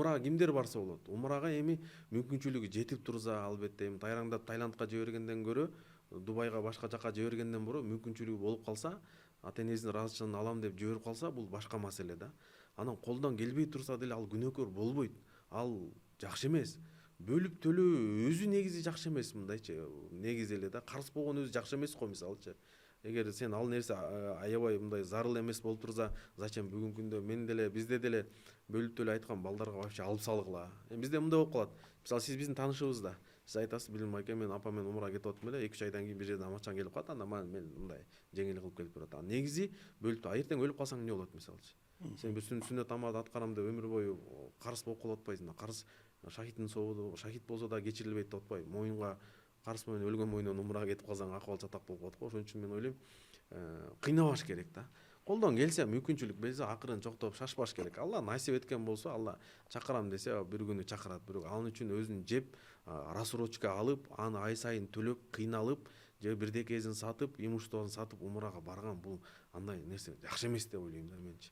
умрага кимдер барса болот? Умрага эми мүмкүнчүлүгү жетип турса, албетте эми тайраңдап Таиландка жибергенден көрө, Дубайга башка жака жибергенден буру мүмкүнчүлүгү болуп калса, ата энесинин ыраазычылыгын алам деп жиберип калса, бул башка маселе да. Анан колдон келбей турса деле ал күнөөкөр болбойт. Ал жакшы эмес. Бөлүп төлөө өзү негизи жакшы эмес, мындайчы. Негизи эле да, карыз болгон өзү жакшы эмес го мисалычы. Эгер сен ал нерсе аябай мындай зарыл эмес болуп турса, зачем бүгүнкү күндө мен деле бизде деле бөлүп төлөй айткан балдарга вообще алып салгыла. Бизде мындай болуп калат. Мисалы сиз биздин таанышыбызда. Сиз айтасыз, билим майке, мен апам менен умрага кетип атам эле, 2-3 айдан кийин бир жерден амачан келип калат, анда мен мындай жеңил кылып келип турат. Негизи бөлүп, эртең өлүп калсаң эмне болот мисалычы? Сен бир сүннөт намаз аткарам деп өмүр бою карыз болуп калып атпайсың да. Карыз шахиттин сообуду, шахит болсо да кечирилбейт деп атпайбы? Моюнга карыз менен өлгөн моюндан умрага кетип калсаң акыбал чатак болуп калат го. Ошон үчүн мен ойлойм, кыйнабаш керек да. Колдон келсе мүмкүнчүлүк берсе акырын чоктоп шашпаш керек. Алла насип эткен болсо, Алла чакырам десе бир күнү чакырат. Бирок ал үчүн өзүн жеп, рассрочка алып, аны ай сайын төлөп, кыйналып, же бирдекесин сатып, имуществосун сатып умрага барган, бул андай нерсе жакшы эмес деп ойлойм да менчи.